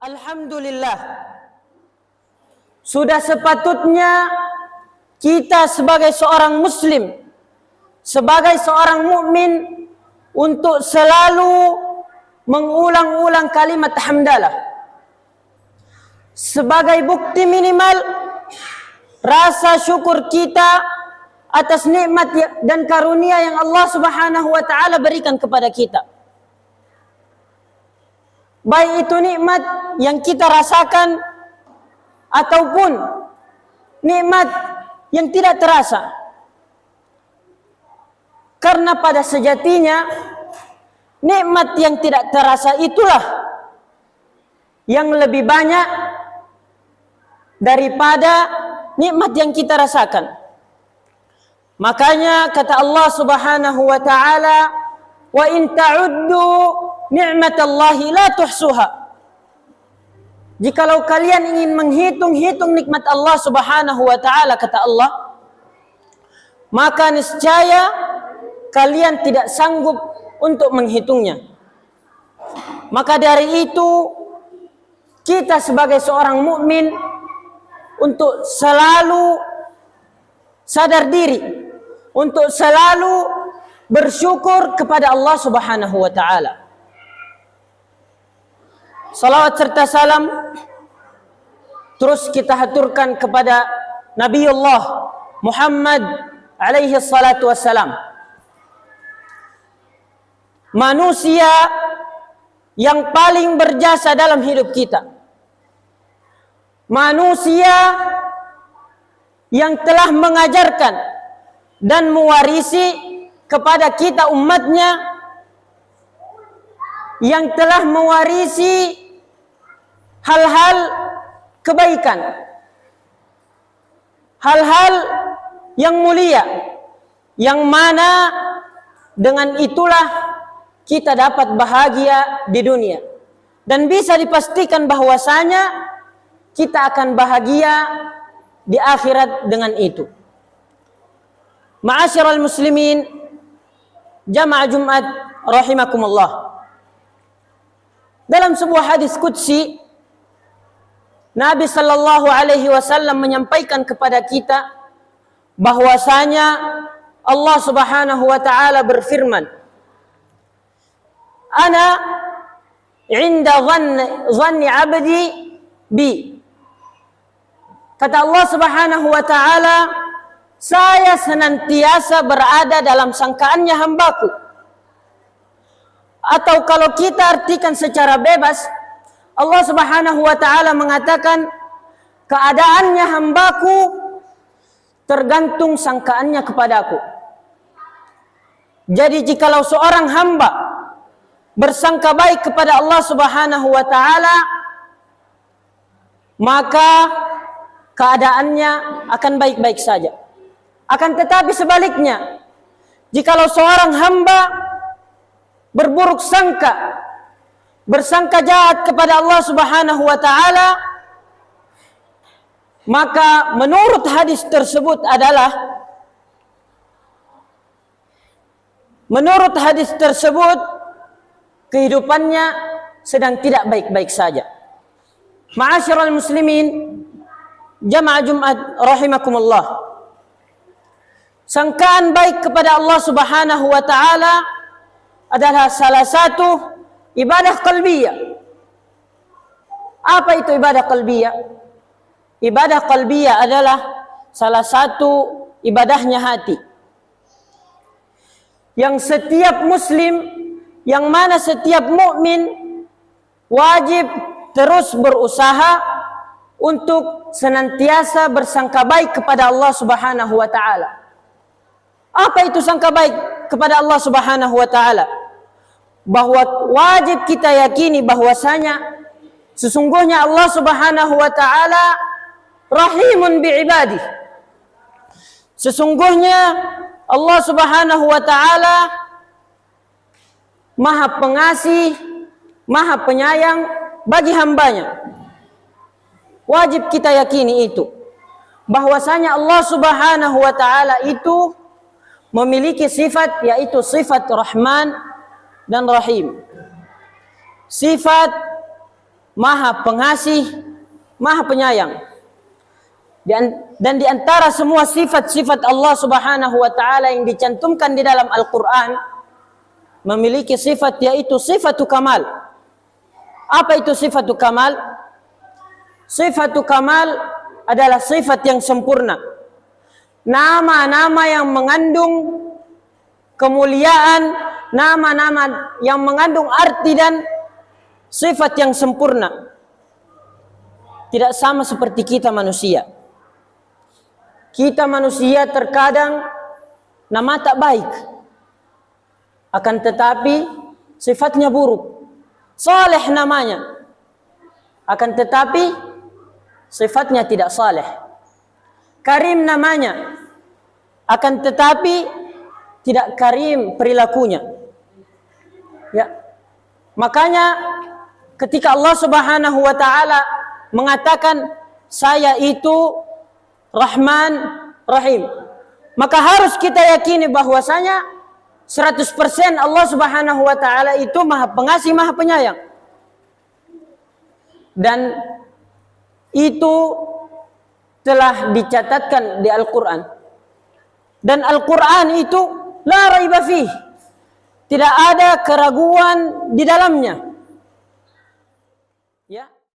Alhamdulillah, sudah sepatutnya kita sebagai seorang muslim, sebagai seorang mukmin untuk selalu mengulang-ulang kalimat hamdalah sebagai bukti minimal rasa syukur kita atas nikmat dan karunia yang Allah Subhanahu wa taala berikan kepada kita. Baik itu nikmat yang kita rasakan ataupun nikmat yang tidak terasa. Karena pada sejatinya nikmat yang tidak terasa itulah yang lebih banyak daripada nikmat yang kita rasakan. Makanya kata Allah Subhanahu wa taala, "Wa in ta'uddu ni'matallahi la tuhsuha." Jikalau kalian ingin menghitung-hitung nikmat Allah Subhanahu wa taala, kata Allah, maka niscaya kalian tidak sanggup untuk menghitungnya. Maka dari itu kita sebagai seorang mukmin untuk selalu sadar diri, untuk selalu bersyukur kepada Allah Subhanahu wa taala. Salawat serta salam terus kita haturkan kepada Nabiullah Muhammad alaihi salatu wassalam, manusia yang paling berjasa dalam hidup kita, manusia yang telah mengajarkan dan mewarisi kepada kita umatnya, yang telah mewarisi hal-hal kebaikan, hal-hal yang mulia, yang mana dengan itulah kita dapat bahagia di dunia, dan bisa dipastikan bahwasanya kita akan bahagia di akhirat dengan itu. Ma'asyiral muslimin, jamaah Jumat rahimakumullah. Dalam sebuah hadis qudsi, Nabi sallallahu alaihi wasallam menyampaikan kepada kita bahwasanya Allah Subhanahu wa taala berfirman, "Ana 'inda dhanni 'abdi bi." Kata Allah Subhanahu wa taala, saya senantiasa berada dalam sangkaannya hambaku. Atau kalau kita artikan secara bebas, Allah Subhanahu wa taala mengatakan keadaannya hambaku tergantung sangkaannya kepadaku. Jadi jikalau seorang hamba bersangka baik kepada Allah Subhanahu wa taala, maka keadaannya akan baik-baik saja. Akan tetapi sebaliknya, jikalau seorang hamba berburuk sangka, bersangka jahat kepada Allah Subhanahu wa taala, maka menurut hadis tersebut kehidupannya sedang tidak baik-baik saja. Ma'asyiral muslimin, jamaah Jumat rahimakumullah. Sangkaan baik kepada Allah Subhanahu wa taala adalah salah satu ibadah qalbiyah. Apa itu ibadah qalbiyah? Ibadah qalbiyah adalah salah satu ibadahnya hati, yang setiap muslim, yang mana setiap mukmin wajib terus berusaha untuk senantiasa bersangka baik kepada Allah Subhanahu wa taala. Apa itu sangka baik kepada Allah Subhanahu wa taala? Bahwa wajib kita yakini bahwasanya sesungguhnya Allah Subhanahu wa taala rahimun bi'ibadih. Sesungguhnya Allah Subhanahu wa taala Maha Pengasih, Maha Penyayang bagi hambanya. Wajib kita yakini itu, bahwasanya Allah Subhanahu wa taala itu memiliki sifat, yaitu sifat Rahman dan Rahim. Sifat Maha Pengasih, Maha Penyayang. Dan di antara semua sifat-sifat Allah Subhanahu wa taala yang dicantumkan di dalam Al-Qur'an memiliki sifat, yaitu sifatu kamal. Apa itu sifatu kamal? Sifatu kamal adalah sifat yang sempurna. Nama-nama yang mengandung kemuliaan, nama-nama yang mengandung arti dan sifat yang sempurna. Tidak sama seperti kita manusia. Kita manusia terkadang nama tak baik, akan tetapi sifatnya buruk. Saleh namanya, akan tetapi sifatnya tidak saleh. Karim namanya, akan tetapi tidak karim perilakunya. Ya. Makanya ketika Allah Subhanahu wa taala mengatakan saya itu Rahman Rahim, maka harus kita yakini bahwasanya 100% Allah Subhanahu wa taala itu Maha Pengasih, Maha Penyayang. Dan itu telah dicatatkan di Al-Qur'an. Dan Al-Qur'an itu la raiba fih, tidak ada keraguan di dalamnya.